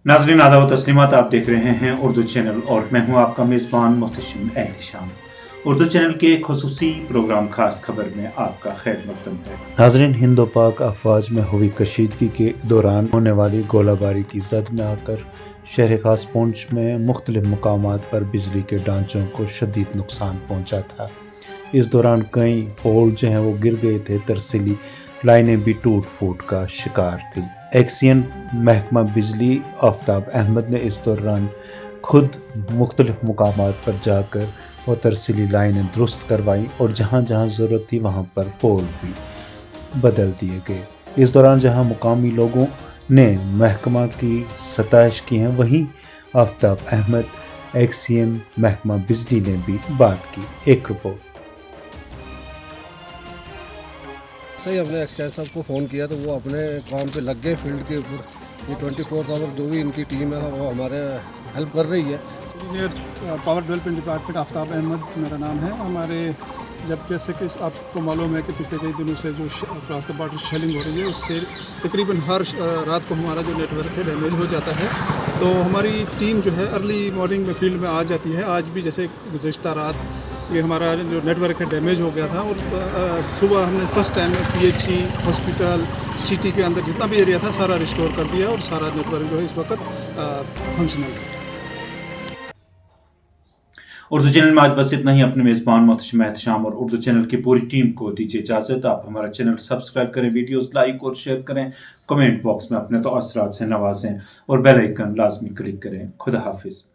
नाज़रीन आदाब व तस्लीमात, आप देख रहे हैं उर्दू चैनल और मैं हूं आपका मेज़बान मोहतशिम एहतिशाम। उर्दू चैनल के खुसूसी प्रोग्राम खास खबर में आपका खैर मकदम है। नाज़रीन, हिंद पाक अफवाज में हुई कशीदगी के दौरान होने वाली गोलाबारी की जद में आकर शहर खास पुंछ में मुख्तलिफ मकामात पर बिजली के ढांचों को शदीद नुकसान पहुँचा था। इस दौरान कई पोल जो हैं वो गिर गए थे, तरसीली लाइनें भी टूट फूट का शिकार थी। एक्सियन महकमा बिजली आफ्ताब अहमद ने इस दौरान खुद मुख्तलिफ मकामात पर जाकर वो तरसीली लाइनें दुरुस्त करवाई और जहाँ जहाँ ज़रूरत थी वहाँ पर पोल भी बदल दिए गए। इस दौरान जहाँ मुकामी लोगों ने महकमा की सताइश की है, वहीं आफ्ताब अहमद एक्सियन महकमा बिजली ने भी बात की। एक रिपोर्ट। सही हमने एक्सचेंज साहब को फ़ोन किया तो वो अपने काम पे लग गए फील्ड के ऊपर। ये 24 आवर जो भी इनकी टीम है वो हमारे हेल्प कर रही है। Engineer power development department Aftab Ahmed मेरा नाम है। हमारे जब जैसे कि आपको मालूम है कि पिछले कई दिनों से जो क्रॉस द बॉर्डर शेलिंग हो रही है, उससे तकरीबन हर रात को हमारा जो नेटवर्क है डैमेज हो जाता है। तो हमारी टीम जो है अर्ली मॉर्निंग में फील्ड में आ जाती है। आज भी जैसे गुज़श्ता रात ये हमारा जो नेटवर्क है डैमेज हो गया था और सुबह हमने first time PHE hospital city के अंदर जितना भी एरिया था सारा रिस्टोर कर दिया और सारा नेटवर्क जो है इस वक्त फंक्शनल है। उर्दू चैनल में आज बस इतना ही। अपने मेज़बान मोहतशिम एहतिशाम और उर्दू चैनल की पूरी टीम को दीजिए इजाज़त। आप हमारा चैनल सब्सक्राइब करें, वीडियोस लाइक और शेयर करें, कमेंट बॉक्स में अपने तअस्सुरात से नवाजें और बेल आइकन लाजमी क्लिक करें। खुदा हाफिज़।